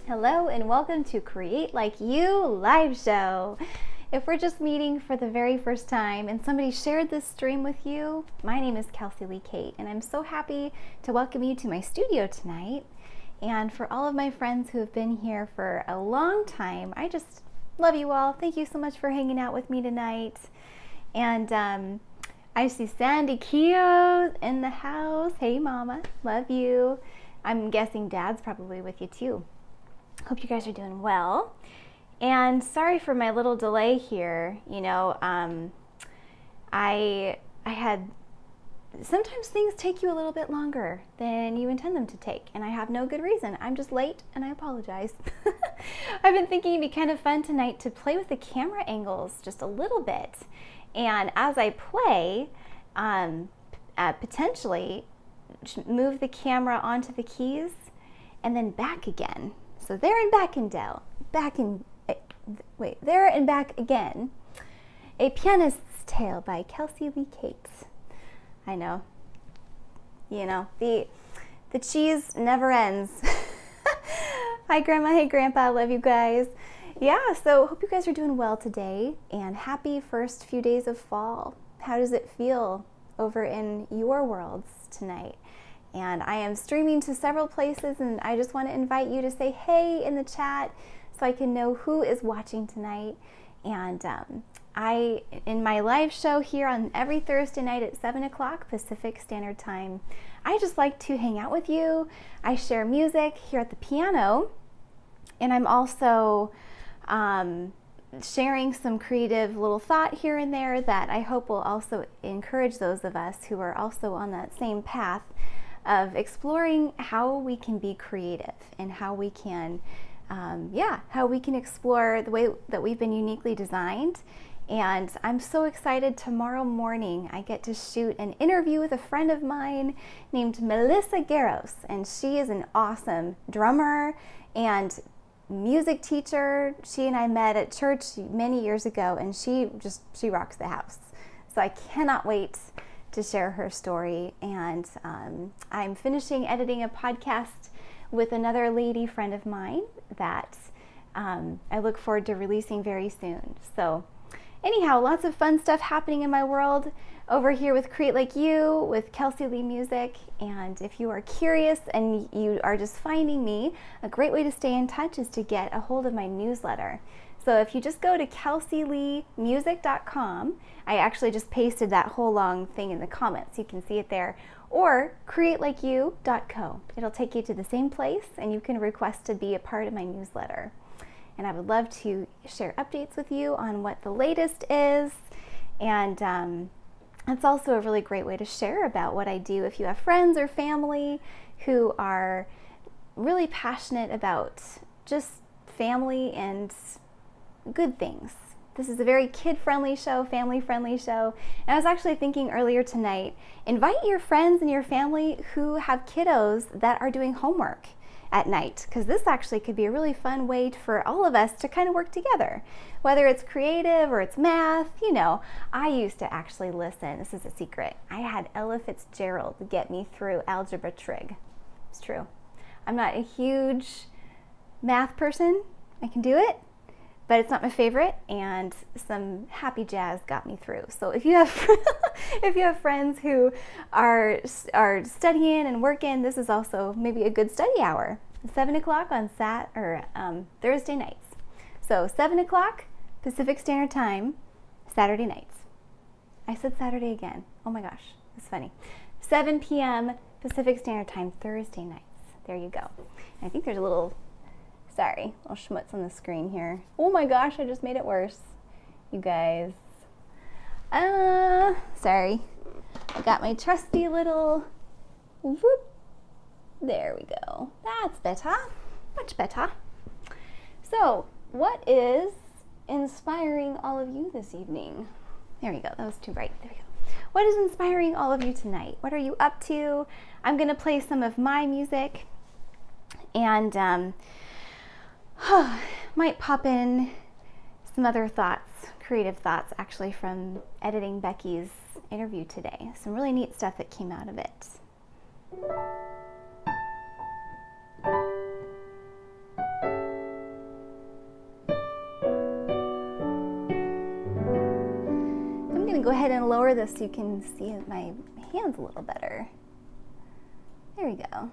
Hello and welcome to Create Like You live show. If we're just meeting for the very first time and somebody shared this stream with you, my name is Kelsey Lee Cate and I'm so happy to welcome you to my studio tonight. And for all of my friends who have been here for a long time, I just love you all. Thank you so much for hanging out with me tonight. And I see Sandy Keogh in the house. Hey mama, love you. I'm guessing Dad's probably with you too. Hope you guys are doing well. And sorry for my little delay here. You know, I had, sometimes things take you a little bit longer than you intend them to take, and I have no good reason. I'm just late and I apologize. I've been thinking it'd be kind of fun tonight to play with the camera angles just a little bit. And as I play, potentially move the camera onto the keys and then back again. So there and back and down, there and back again. A Pianist's Tale by Kelsey Lee Cate. I know, you know, the cheese never ends. Hi Grandma, hey Grandpa, love you guys. Yeah, so hope you guys are doing well today and happy first few days of fall. How does it feel over in your worlds tonight? And I am streaming to several places, and I just want to invite you to say hey in the chat so I can know who is watching tonight. And in my live show here on every Thursday night at 7 o'clock Pacific Standard Time, I just like to hang out with you. I share music here at the piano, and I'm also sharing some creative little thought here and there that I hope will also encourage those of us who are also on that same path of exploring how we can be creative and how we can explore the way that we've been uniquely designed. And I'm so excited. Tomorrow morning I get to shoot an interview with a friend of mine named Melissa Garros, and she is an awesome drummer and music teacher. She and I met at church many years ago, and she rocks the house. So I cannot wait to share her story. And I'm finishing editing a podcast with another lady friend of mine that I look forward to releasing very soon. So anyhow, lots of fun stuff happening in my world over here with Create Like You, with Kelsey Lee Music. And if you are curious and you are just finding me, a great way to stay in touch is to get a hold of my newsletter. So if you just go to kelseyleemusic.com, I actually just pasted that whole long thing in the comments. You can see it there. Or createlikeyou.co. It'll take you to the same place, and you can request to be a part of my newsletter. And I would love to share updates with you on what the latest is. And it's also a really great way to share about what I do if you have friends or family who are really passionate about just family and good things. This is a very kid-friendly show, family-friendly show. And I was actually thinking earlier tonight, invite your friends and your family who have kiddos that are doing homework at night, because this actually could be a really fun way for all of us to kind of work together. Whether it's creative or it's math, you know, I used to actually listen. This is a secret. I had Ella Fitzgerald get me through algebra trig. It's true. I'm not a huge math person. I can do it, but it's not my favorite, and some happy jazz got me through. So if you have if you have friends who are studying and working, this is also maybe a good study hour. 7 o'clock on Thursday nights. So 7 o'clock Pacific Standard Time, Saturday nights. I said Saturday again. Oh my gosh, it's funny. 7 p.m. Pacific Standard Time, Thursday nights. There you go. I think there's a little schmutz on the screen here. Oh my gosh, I just made it worse. You guys. Sorry. I got my trusty little whoop. There we go. That's better. Much better. So, what is inspiring all of you this evening? There we go. That was too bright. There we go. What is inspiring all of you tonight? What are you up to? I'm going to play some of my music, and might pop in some other thoughts, creative thoughts actually from editing Becky's interview today. Some really neat stuff that came out of it. go ahead and lower this so you can see my hands a little better. There we go.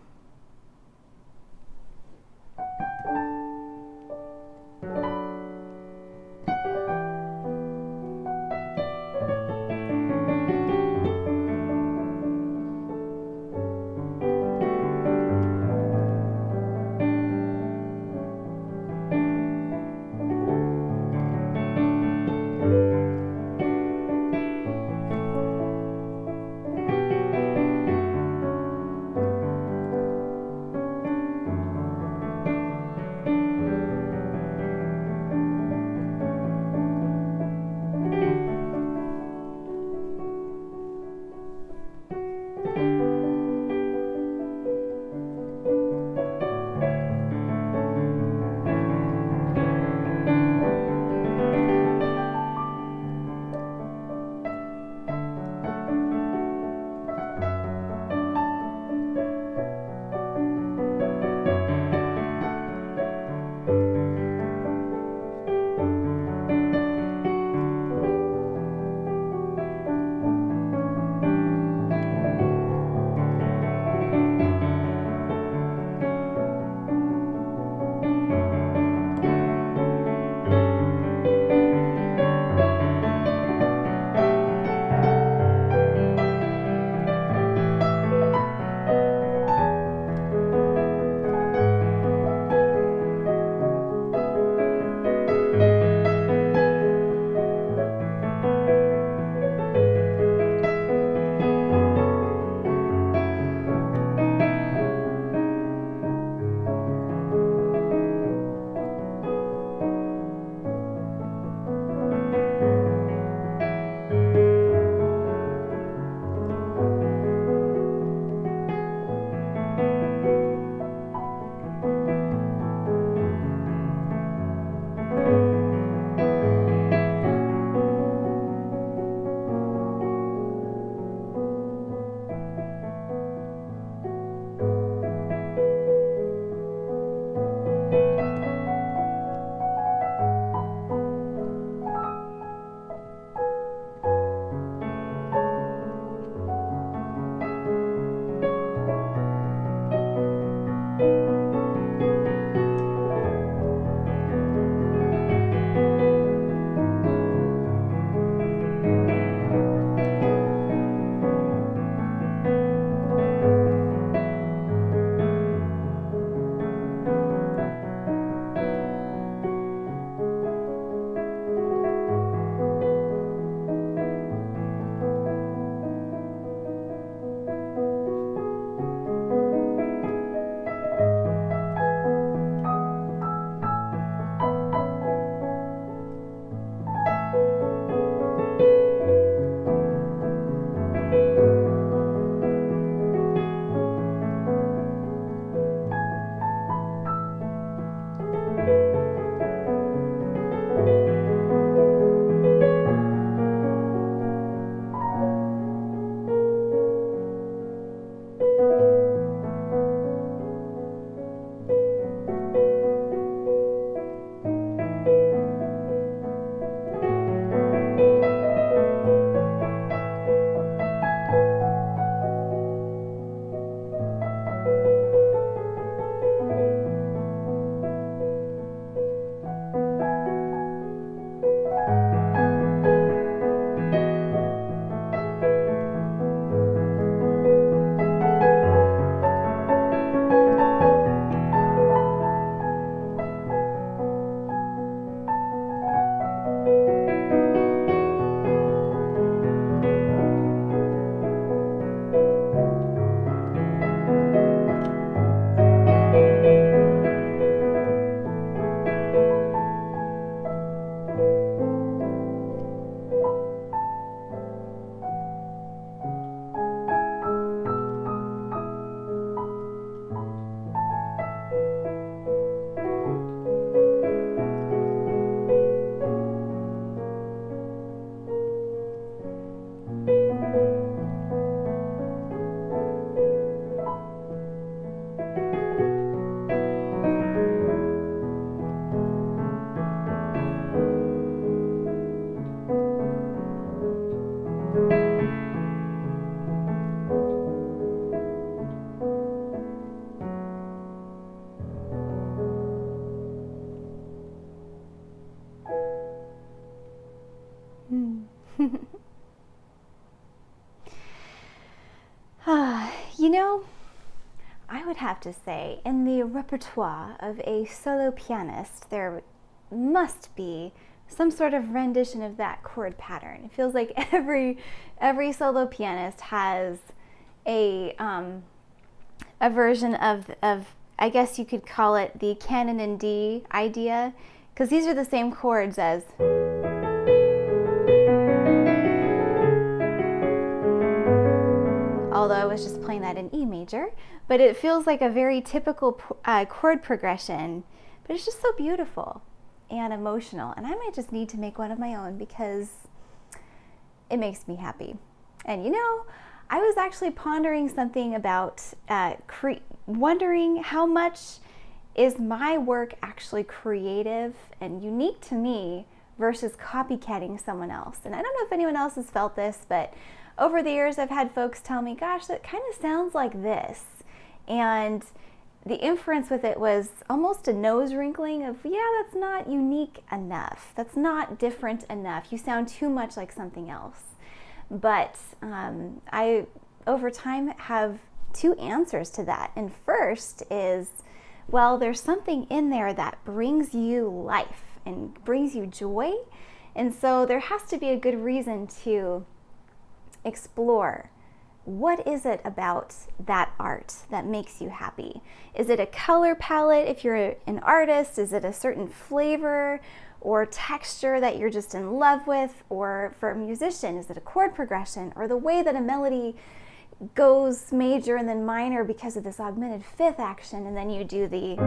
would have to say, in the repertoire of a solo pianist, there must be some sort of rendition of that chord pattern. It feels like every solo pianist has a version of I guess you could call it the canon in D idea, because these are the same chords as, although I was just playing that in E major, but it feels like a very typical chord progression, but it's just so beautiful and emotional, and I might just need to make one of my own because it makes me happy. And I was actually pondering something about wondering how much is my work actually creative and unique to me versus copycatting someone else. And I don't know if anyone else has felt this, but over the years I've had folks tell me, gosh, that kind of sounds like this. And the inference with it was almost a nose wrinkling of, yeah, that's not unique enough. That's not different enough. You sound too much like something else. But I, over time, have two answers to that. And first is, well, there's something in there that brings you life and brings you joy. And so there has to be a good reason to explore, what is it about that art that makes you happy? Is it a color palette if you're an artist? Is it a certain flavor or texture that you're just in love with? Or for a musician, is it a chord progression or the way that a melody goes major and then minor because of this augmented fifth action, and then you do the,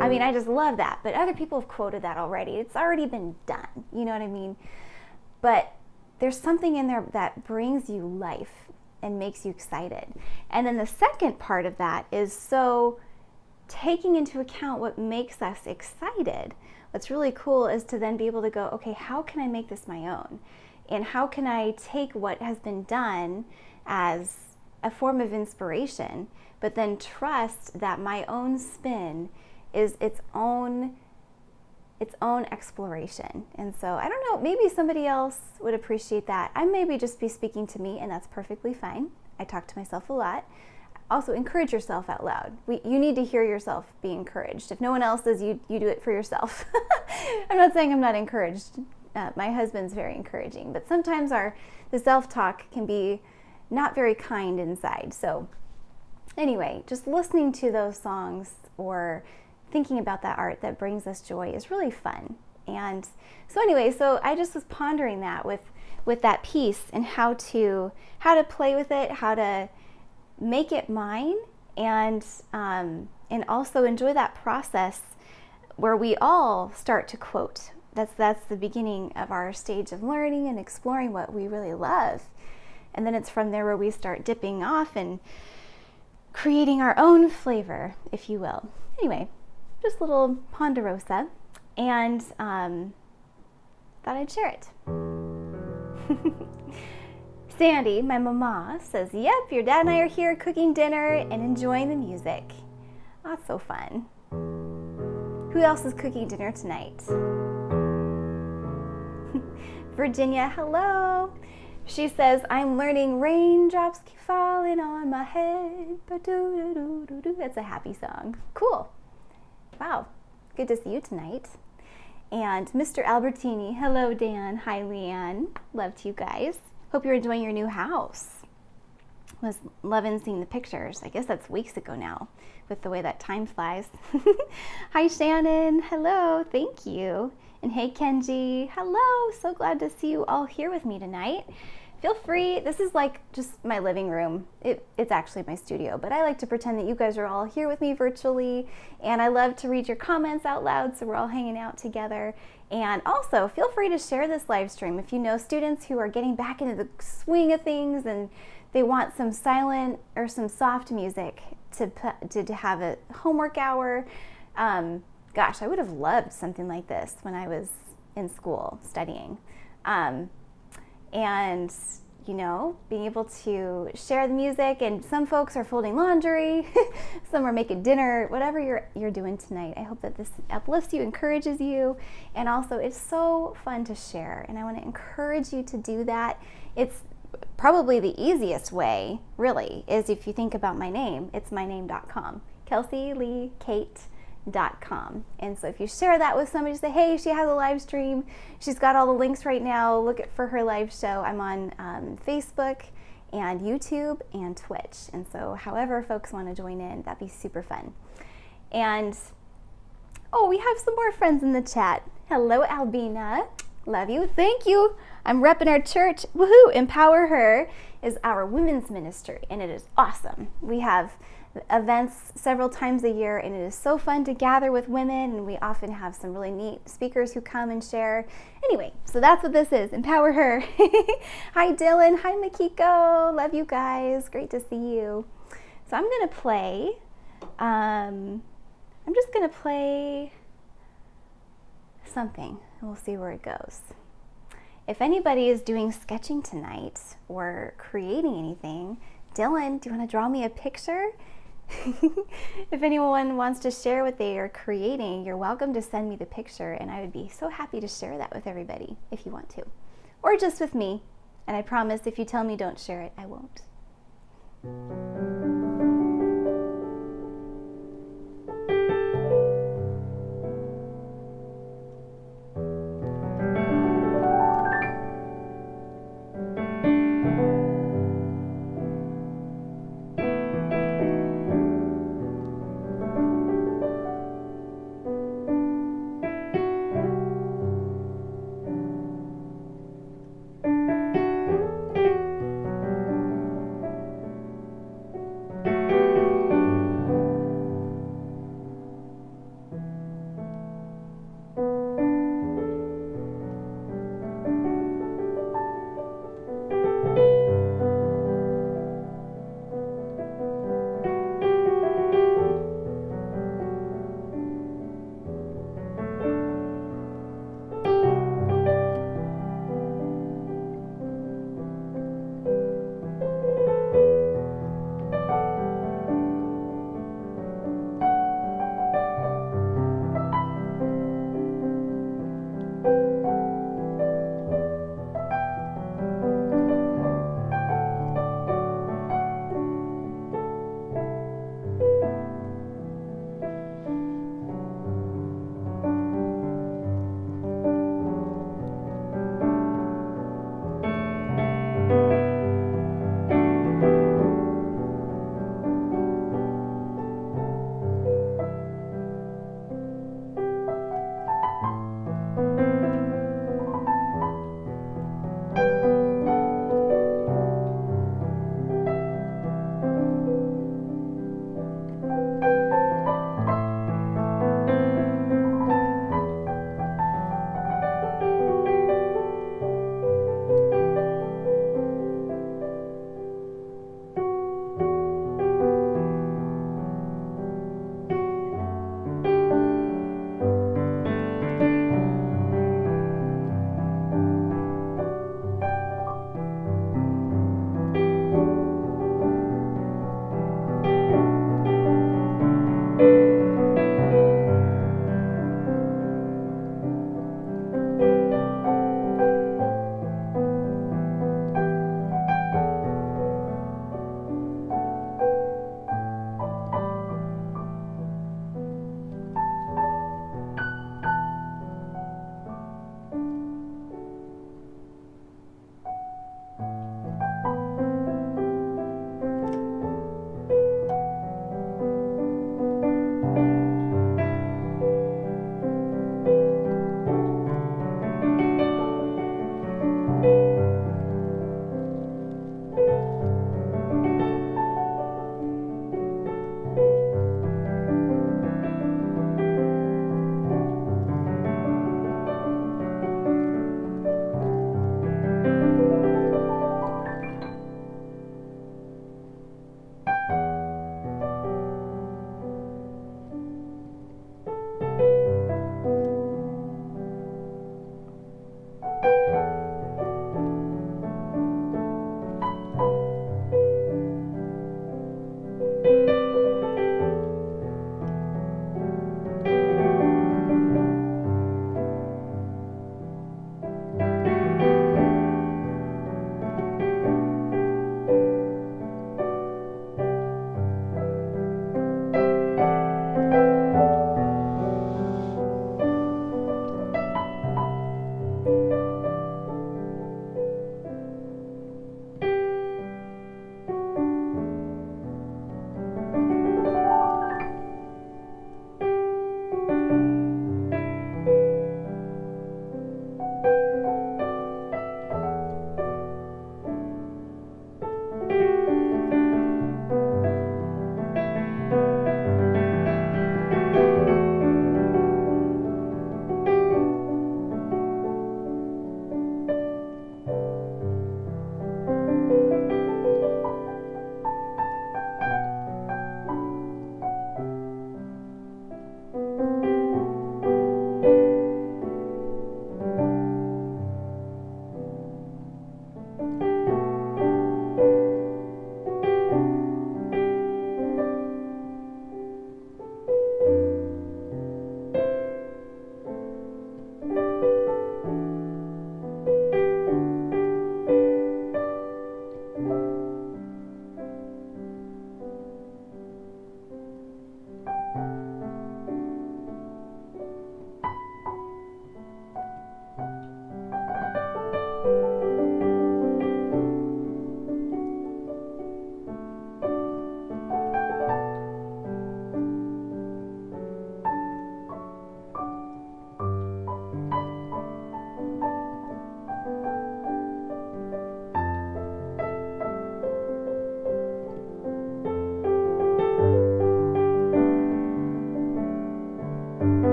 I mean, I just love that, but other people have quoted that already. It's already been done, you know what I mean? But there's something in there that brings you life and makes you excited. And then the second part of that is so taking into account what makes us excited. What's really cool is to then be able to go, okay, how can I make this my own? And how can I take what has been done as a form of inspiration, but then trust that my own spin is its own exploration. And so I don't know, maybe somebody else would appreciate that. I maybe just be speaking to me, and that's perfectly fine. I talk to myself a lot. Also, encourage yourself out loud. You need to hear yourself be encouraged. If no one else is, you do it for yourself. I'm not saying I'm not encouraged. My husband's very encouraging, but sometimes the self-talk can be not very kind inside. So anyway, just listening to those songs or thinking about that art that brings us joy is really fun. And so anyway, so I just was pondering that with that piece and how to play with it, how to make it mine, and also enjoy that process where we all start to quote. That's the beginning of our stage of learning and exploring what we really love. And then it's from there where we start dipping off and creating our own flavor, if you will. Anyway, just a little ponderosa, and thought I'd share it. Sandy, my mama, says, yep, your dad and I are here cooking dinner and enjoying the music. That's so fun. Who else is cooking dinner tonight? Virginia, hello. She says, I'm learning raindrops keep falling on my head. Ba-doo-doo-doo-doo-doo. That's a happy song. Cool. Wow. Good to see you tonight. And Mr. Albertini, hello, Dan. Hi, Leanne. Love to you guys. Hope you're enjoying your new house. Was loving seeing the pictures. I guess that's weeks ago now with the way that time flies. Hi, Shannon. Hello. Thank you. And hey, Kenji. Hello. So glad to see you all here with me tonight. Feel free. This is like just my living room. It's actually my studio, but I like to pretend that you guys are all here with me virtually. And I love to read your comments out loud, so we're all hanging out together. And also, feel free to share this live stream if you know students who are getting back into the swing of things and they want some silent or some soft music to have a homework hour. Gosh, I would have loved something like this when I was in school studying. And, you know, being able to share the music, and some folks are folding laundry, some are making dinner, whatever you're doing tonight. I hope that this uplifts you, encourages you, and also it's so fun to share, and I want to encourage you to do that. It's probably the easiest way, really, is if you think about my name, it's myname.com, KelseyLeeCate.com. And so if you share that with somebody, say, hey, she has a live stream, she's got all the links right now, look for her live show. I'm on Facebook and YouTube and Twitch. And so however folks want to join in, that'd be super fun. And oh, we have some more friends in the chat. Hello, Albina. Love you. Thank you. I'm repping our church. Woohoo! Empower Her is our women's ministry, and it is awesome. We have events several times a year, and it is so fun to gather with women, and we often have some really neat speakers who come and share. Anyway, so that's what this is, Empower Her. Hi, Dylan. Hi, Makiko. Love you guys. Great to see you. So I'm going to play, I'm just going to play something, and we'll see where it goes. If anybody is doing sketching tonight or creating anything, Dylan, do you want to draw me a picture? If anyone wants to share what they are creating, you're welcome to send me the picture, and I would be so happy to share that with everybody if you want to. Or just with me, and I promise if you tell me don't share it, I won't.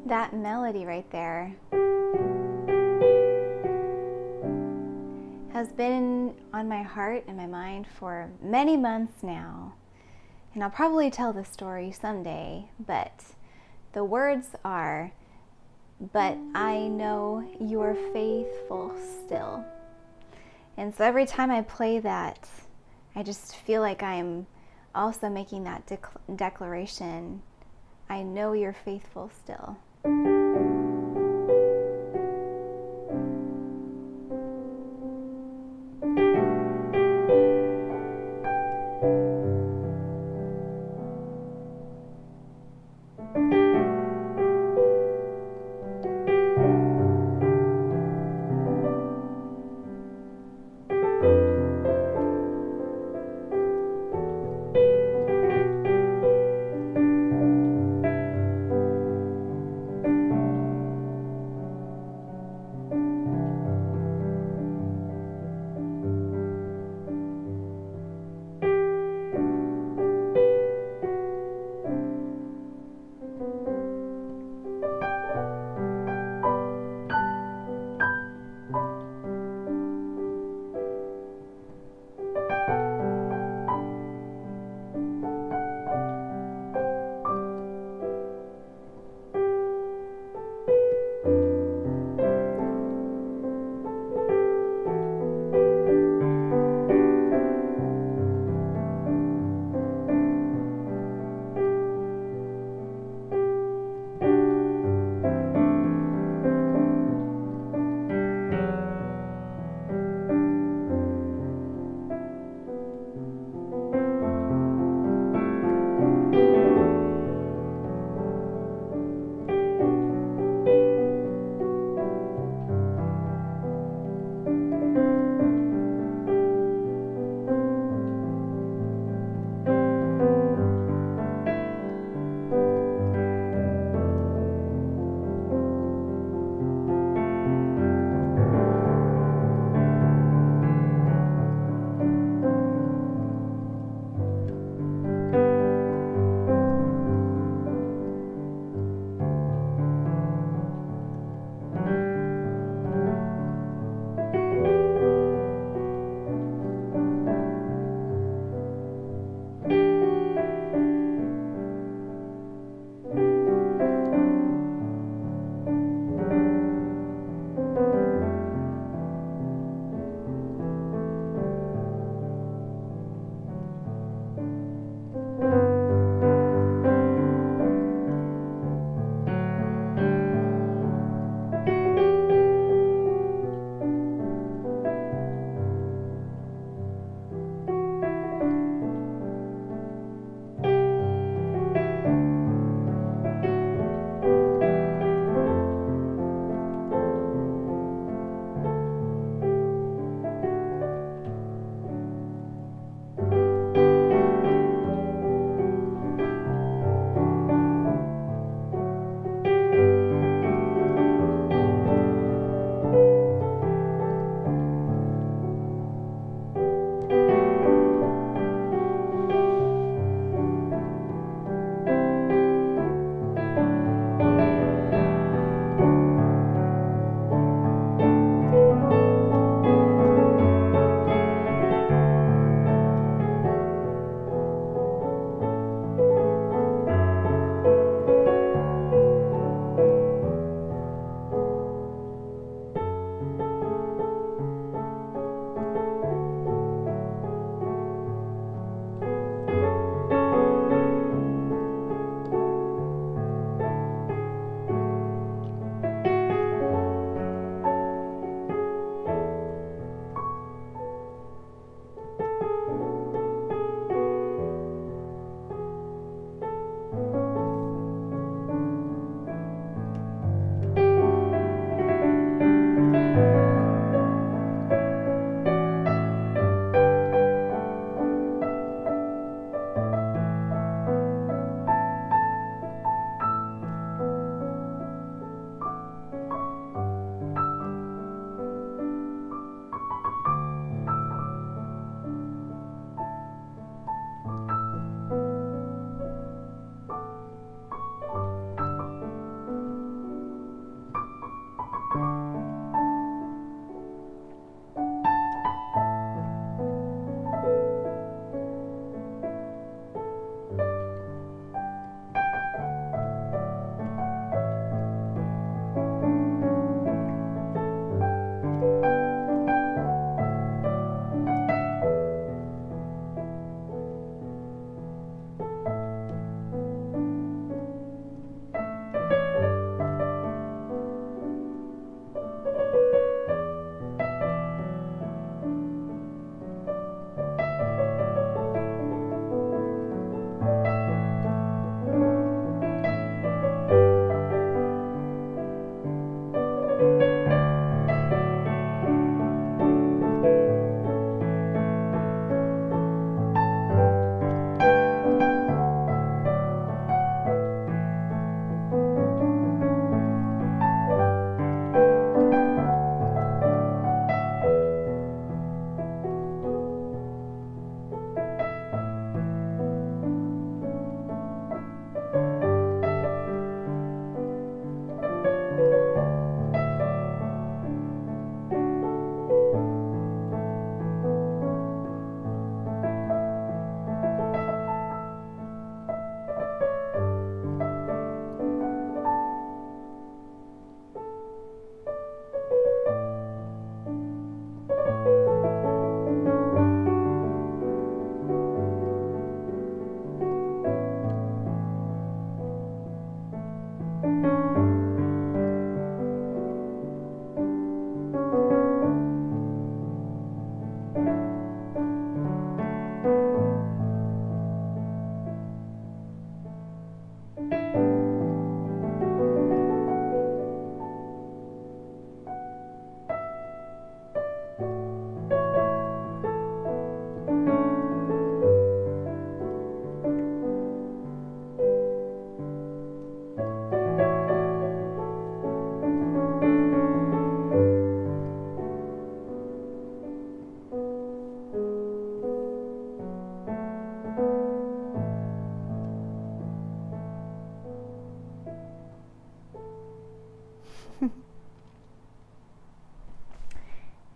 That melody right there has been on my heart and my mind for many months now. And I'll probably tell the story someday, but the words are, "But I know you're faithful still." And so every time I play that, I just feel like I'm also making that declaration. I know you're faithful still.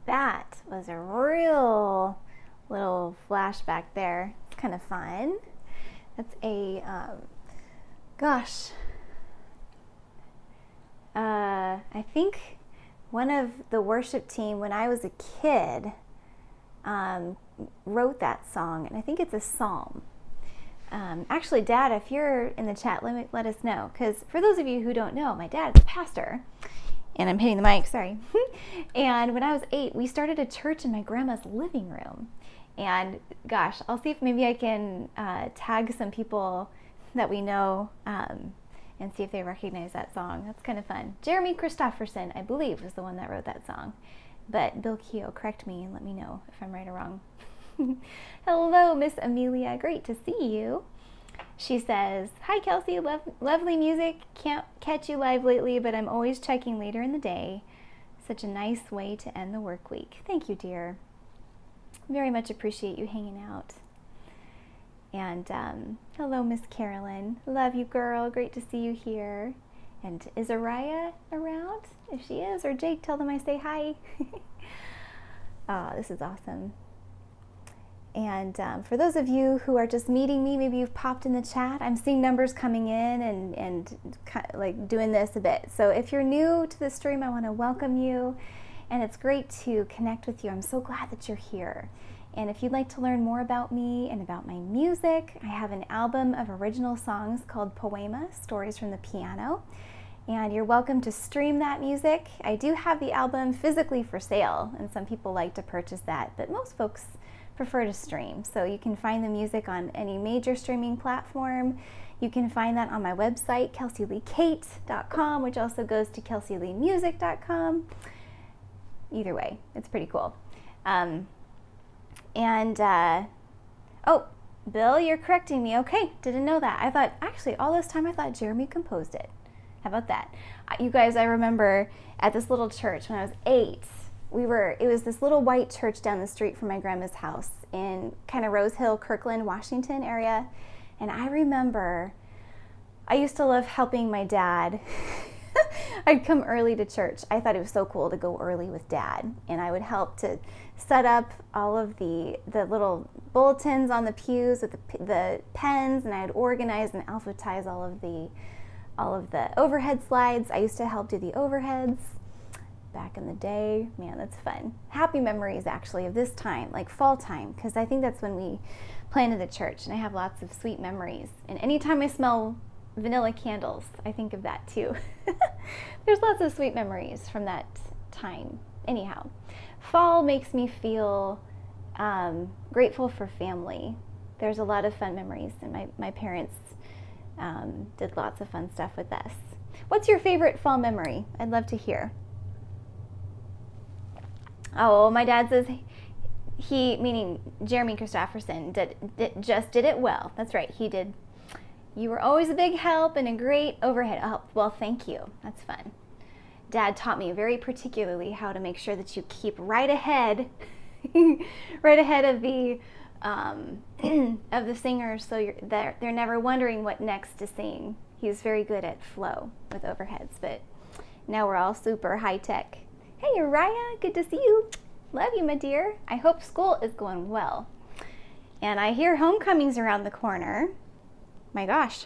That was a real little flashback there. It's kind of fun. That's a, I think one of the worship team when I was a kid wrote that song, and I think it's a psalm. Actually, Dad, if you're in the chat, let us know, because for those of you who don't know, my dad's a pastor, and I'm hitting the mic, sorry. And when I was 8, we started a church in my grandma's living room. And gosh, I'll see if maybe I can tag some people that we know and see if they recognize that song. That's kind of fun. Jeremy Christofferson, I believe, was the one that wrote that song. But Bill Keogh, correct me and let me know if I'm right or wrong. Hello, Miss Amelia. Great to see you. She says, hi, Kelsey. Lovely music. Can't catch you live lately, but I'm always checking later in the day. Such a nice way to end the work week. Thank you, dear. Very much appreciate you hanging out. And hello, Miss Carolyn. Love you, girl. Great to see you here. And is Araya around? If she is, or Jake, tell them I say hi. This is awesome. And for those of you who are just meeting me, maybe you've popped in the chat. I'm seeing numbers coming in and kind of like doing this a bit. So if you're new to the stream, I want to welcome you. And it's great to connect with you. I'm so glad that you're here. And if you'd like to learn more about me and about my music, I have an album of original songs called Poema, Stories from the Piano. And you're welcome to stream that music. I do have the album physically for sale, and some people like to purchase that, but most folks prefer to stream. So you can find the music on any major streaming platform. You can find that on my website, kelseyleecate.com, which also goes to kelseyleemusic.com. Either way, it's pretty cool. Oh, Bill, you're correcting me. Okay, didn't know that. I thought, actually, all this time I thought Jeremy composed it. How about that? You guys, I remember at this little church when I was 8, it was this little white church down the street from my grandma's house in kind of Rose Hill, Kirkland, Washington area. And I remember I used to love helping my dad I'd come early to church. I thought it was so cool to go early with Dad, and I would help to set up all of the little bulletins on the pews with the pens, and I'd organize and alphabetize all of the overhead slides. I used to help do the overheads back in the day. Man, that's fun. Happy memories, actually, of this time, like fall time, because I think that's when we planted the church, and I have lots of sweet memories. And anytime I smell vanilla candles, I think of that too. There's lots of sweet memories from that time. Anyhow, fall makes me feel grateful for family. There's a lot of fun memories, and my parents did lots of fun stuff with us. What's your favorite fall memory? I'd love to hear. Oh, my dad says he, meaning Jeremy Christopherson, just did it well. That's right, he did. You were always a big help and a great overhead. Oh, well, thank you. That's fun. Dad taught me very particularly how to make sure that you keep right ahead, right ahead of the of the singers, so they're never wondering what next to sing. He's very good at flow with overheads, but now we're all super high tech. Hey, Uriah, good to see you. Love you, my dear. I hope school is going well. And I hear homecoming's around the corner. My gosh.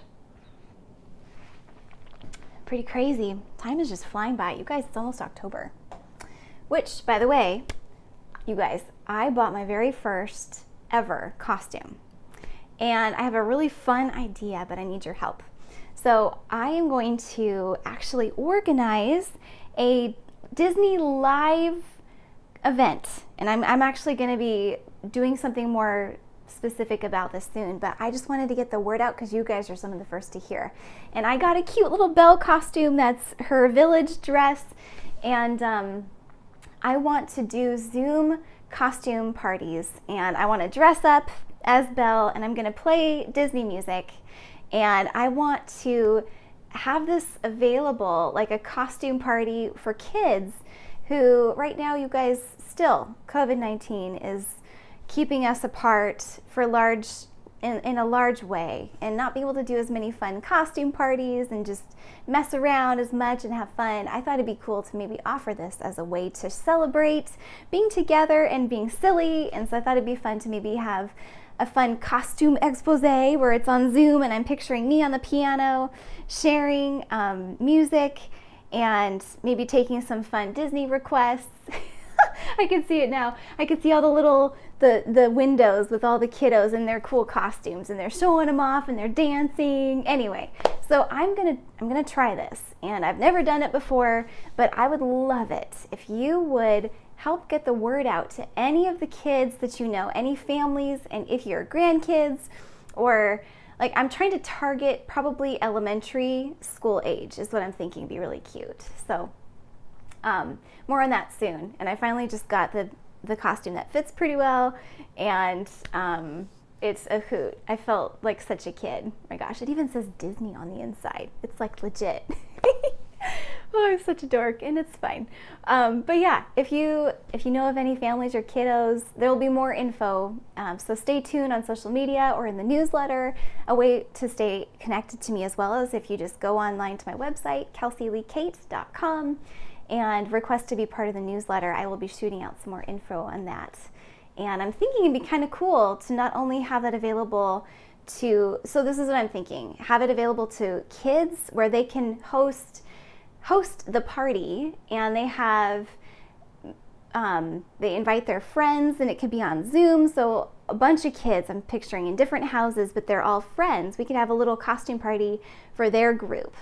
Pretty crazy. Time is just flying by. You guys, it's almost October. Which, by the way, you guys, I bought my very first ever costume. And I have a really fun idea, but I need your help. So I am going to actually organize a Disney live event, and I'm actually going to be doing something more specific about this soon, but I just wanted to get the word out because you guys are some of the first to hear. And I got a cute little Belle costume that's her village dress, and I want to do Zoom costume parties, and I want to dress up as Belle, and I'm going to play Disney music, and I want to have this available, like a costume party for kids who, right now, you guys, still, COVID-19 is keeping us apart for in a large way, and not being able to do as many fun costume parties and just mess around as much and have fun. I thought it'd be cool to maybe offer this as a way to celebrate being together and being silly, and so I thought it'd be fun to maybe have a fun costume expose where it's on Zoom and I'm picturing me on the piano sharing music and maybe taking some fun Disney requests. I can see it now. I can see all the windows with all the kiddos in their cool costumes, and they're showing them off and they're dancing. Anyway, so I'm gonna try this, and I've never done it before, but I would love it if you would help get the word out to any of the kids that you know, any families, and if you're grandkids, or like I'm trying to target probably elementary school age is what I'm thinking would be really cute. So more on that soon. And I finally just got the costume that fits pretty well, and it's a hoot. I felt like such a kid. My gosh, it even says Disney on the inside. It's like legit. Oh, I'm such a dork, and it's fine. But yeah, if you know of any families or kiddos, there will be more info. So stay tuned on social media or in the newsletter. A way to stay connected to me as well is if you just go online to my website, kelseyleecate.com, and request to be part of the newsletter. I will be shooting out some more info on that. And I'm thinking it'd be kind of cool to not only have that available to, so this is what I'm thinking, have it available to kids where they can host the party, and they have they invite their friends, and it could be on Zoom, so a bunch of kids I'm picturing in different houses, but they're all friends. We could have a little costume party for their group,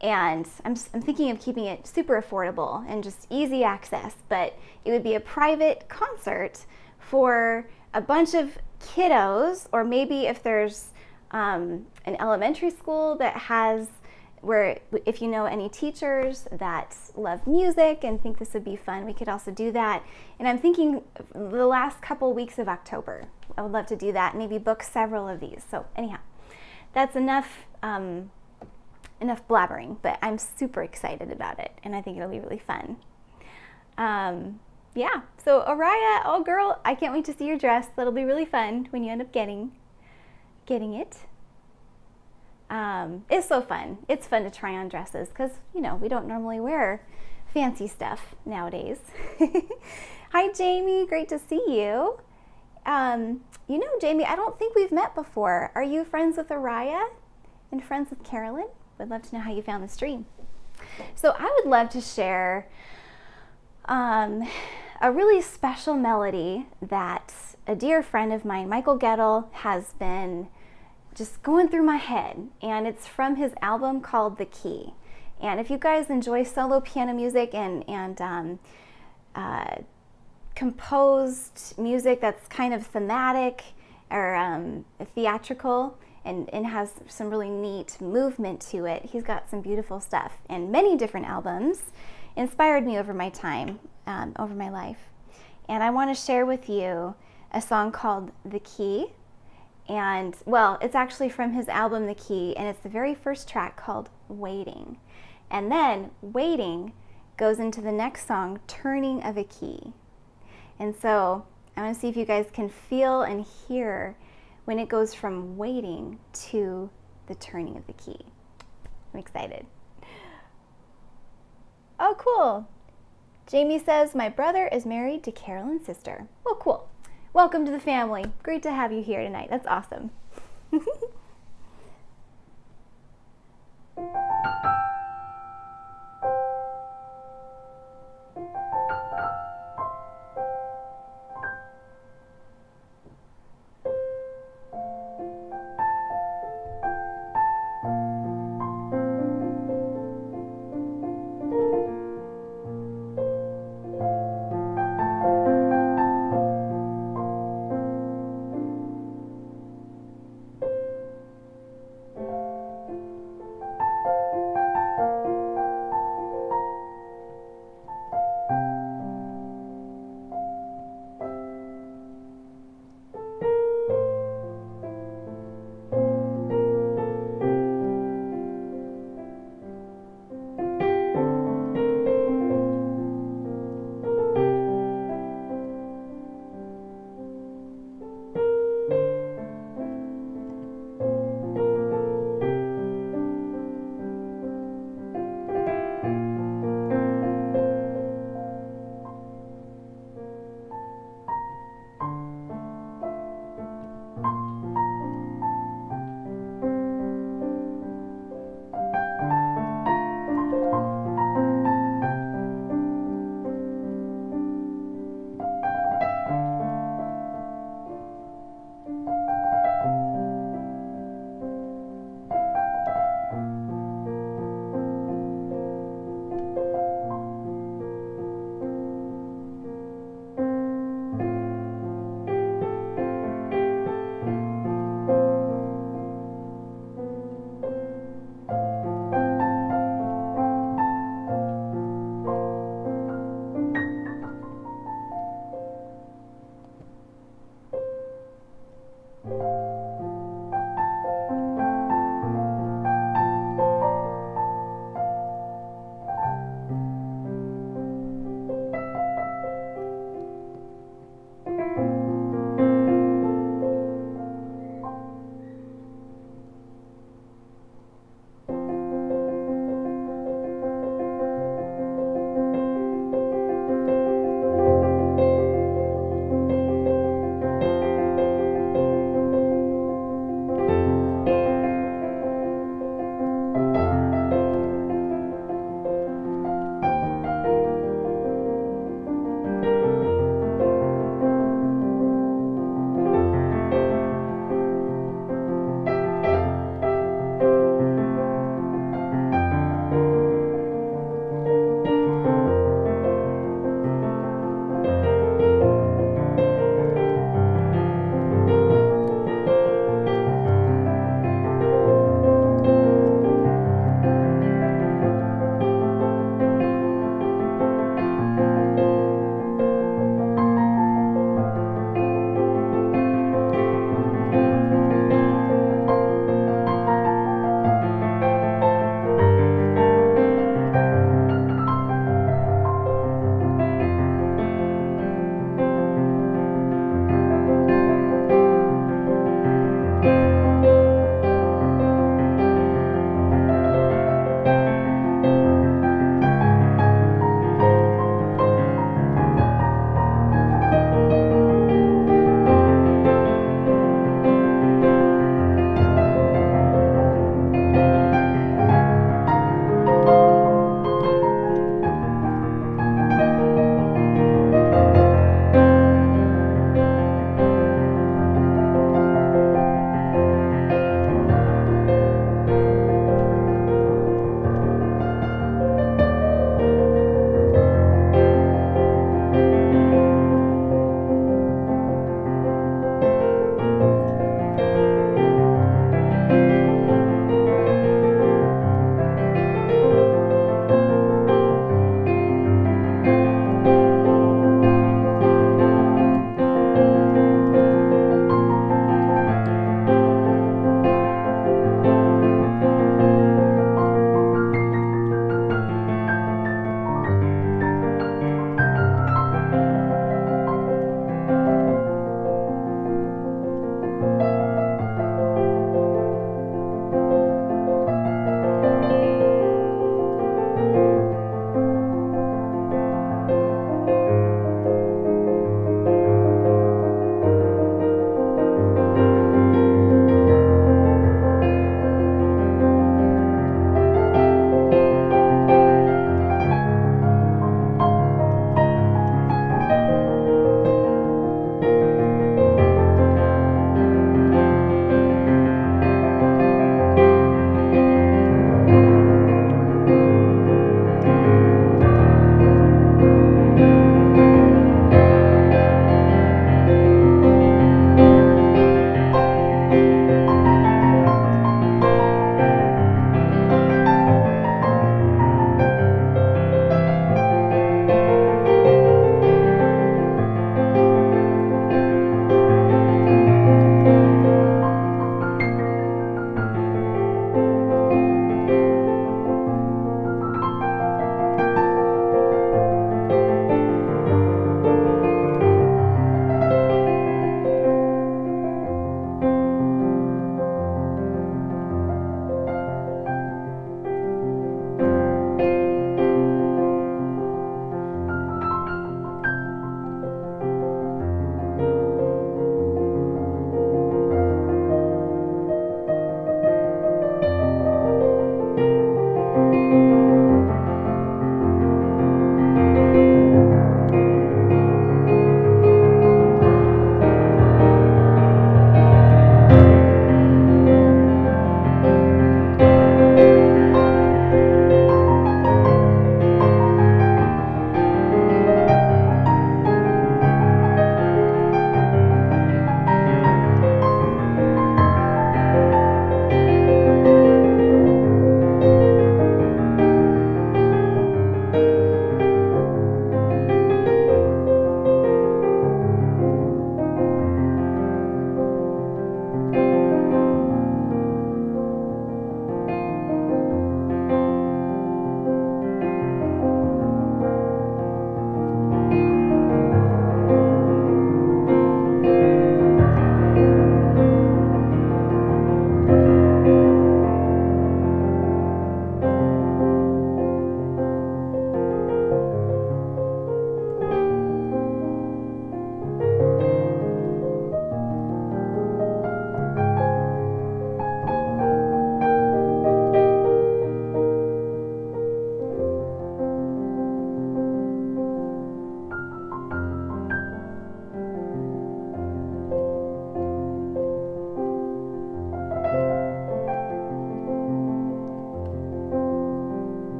and I'm thinking of keeping it super affordable and just easy access, but it would be a private concert for a bunch of kiddos, or maybe if there's an elementary school that has, where if you know any teachers that love music and think this would be fun, we could also do that. And I'm thinking the last couple weeks of October, I would love to do that, maybe book several of these. So anyhow, that's enough blabbering, but I'm super excited about it, and I think it'll be really fun. Yeah, so Araya, oh girl, I can't wait to see your dress. That'll be really fun when you end up getting it. It's so fun. It's fun to try on dresses because, you know, we don't normally wear fancy stuff nowadays. Hi, Jamie. Great to see you. You know, Jamie, I don't think we've met before. Are you friends with Araya and friends with Carolyn? Would love to know how you found the stream. So I would love to share a really special melody that a dear friend of mine, Michael Gettle, has been just going through my head, and it's from his album called The Key. And if you guys enjoy solo piano music and composed music that's kind of thematic or theatrical and has some really neat movement to it, he's got some beautiful stuff, and many different albums inspired me over my time, over my life. And I want to share with you a song called The Key. And, well, it's actually from his album, The Key, and it's the very first track called Waiting. And then Waiting goes into the next song, Turning of a Key. And so I want to see if you guys can feel and hear when it goes from waiting to the turning of the key. I'm excited. Oh, cool. Jamie says, my brother is married to Carolyn's sister. Oh, cool. Welcome to the family. Great to have you here tonight. That's awesome.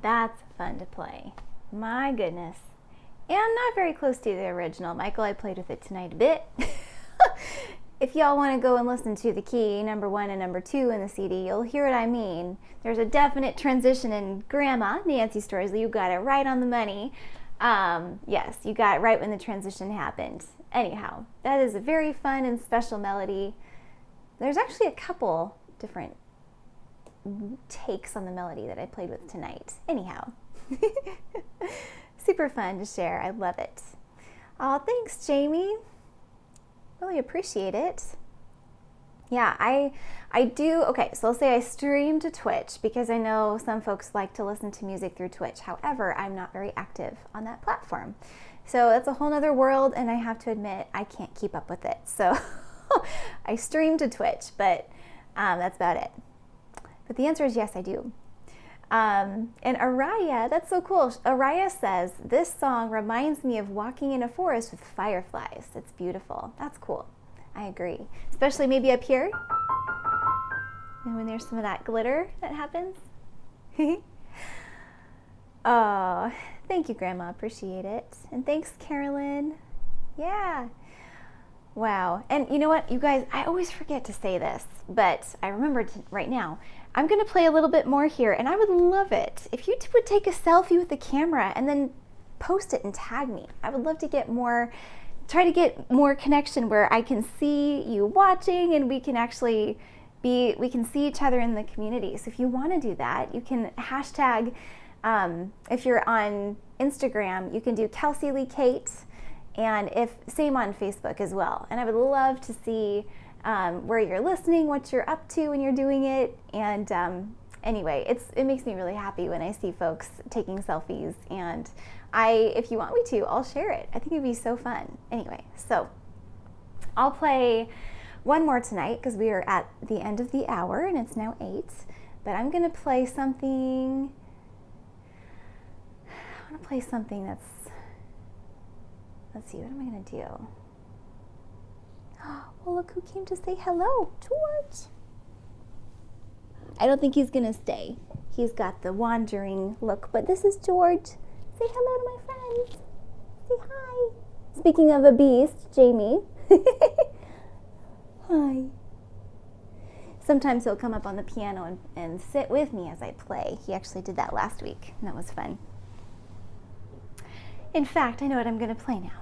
That's fun to play. My goodness. And not very close to the original. Michael, I played with it tonight a bit. If y'all want to go and listen to the key, number 1 and number 2 in the CD, you'll hear what I mean. There's a definite transition in Grandma, Nancy Stories. You got it right on the money. Yes, you got it right when the transition happened. Anyhow, that is a very fun and special melody. There's actually a couple different takes on the melody that I played with tonight. Anyhow, super fun to share. I love it. Oh, thanks, Jamie. Really appreciate it. Yeah, I do. Okay, so let's say I stream to Twitch because I know some folks like to listen to music through Twitch. However, I'm not very active on that platform. So that's a whole nother world, and I have to admit I can't keep up with it. So I stream to Twitch, but that's about it. But the answer is yes, I do. And Araya, that's so cool. Araya says, this song reminds me of walking in a forest with fireflies. It's beautiful. That's cool. I agree. Especially maybe up here. And when there's some of that glitter that happens. Oh, thank you, Grandma. Appreciate it. And thanks, Carolyn. Yeah. Wow. And you know what, you guys, I always forget to say this, but I remember right now. I'm going to play a little bit more here, and I would love it if you would take a selfie with the camera and then post it and tag me. I would love to get more, try to get more connection where I can see you watching and we can actually we can see each other in the community. So if you want to do that, you can hashtag, if you're on Instagram, you can do Kelsey Lee Cate, and same on Facebook as well. And I would love to see where you're listening, what you're up to when you're doing it. And anyway, it makes me really happy when I see folks taking selfies. And if you want me to, I'll share it. I think it'd be so fun. Anyway, so I'll play one more tonight because we are at the end of the hour and it's now 8. But I'm going to play something. I want to play something that's, let's see, what am I going to do? Well, look who came to say hello, George. I don't think he's gonna stay. He's got the wandering look, but this is George. Say hello to my friends. Say hi. Speaking of a beast, Jamie. Hi. Sometimes he'll come up on the piano and sit with me as I play. He actually did that last week, and that was fun. In fact, I know what I'm gonna play now.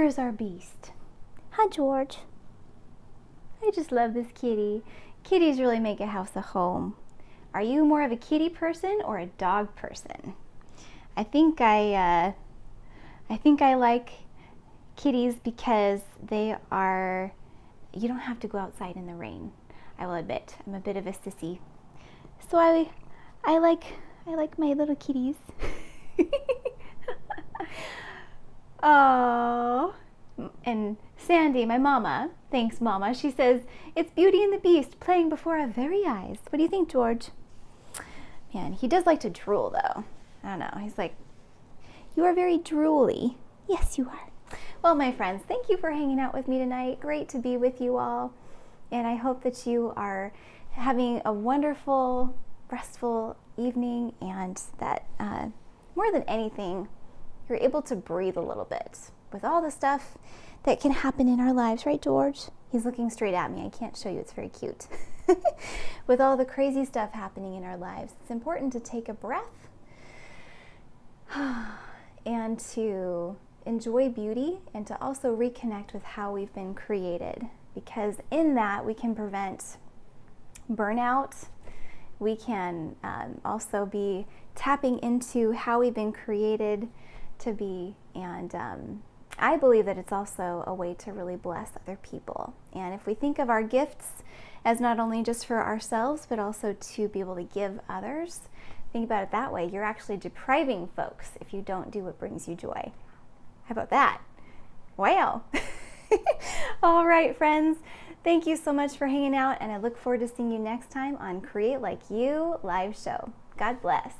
Where's our beast? Hi, George. I just love this kitty. Kitties really make a house a home. Are you more of a kitty person or a dog person? I think I like kitties because you don't have to go outside in the rain. I will admit, I'm a bit of a sissy. So I like my little kitties. Oh, and Sandy, my mama, thanks mama, she says, it's Beauty and the Beast playing before our very eyes. What do you think, George? Man, he does like to drool though. I don't know, he's like, you are very drooly. Yes, you are. Well, my friends, thank you for hanging out with me tonight. Great to be with you all. And I hope that you are having a wonderful, restful evening, and that more than anything, you're able to breathe a little bit with all the stuff that can happen in our lives, right, George? He's looking straight at me. I can't show you. It's very cute. With all the crazy stuff happening in our lives, it's important to take a breath and to enjoy beauty, and to also reconnect with how we've been created, because in that we can prevent burnout. We can also be tapping into how we've been created to be, and I believe that it's also a way to really bless other people. And if we think of our gifts as not only just for ourselves, but also to be able to give others, think about it that way. You're actually depriving folks if you don't do what brings you joy. How about that? Wow. All right, friends. Thank you so much for hanging out, and I look forward to seeing you next time on Create Like You live show. God bless.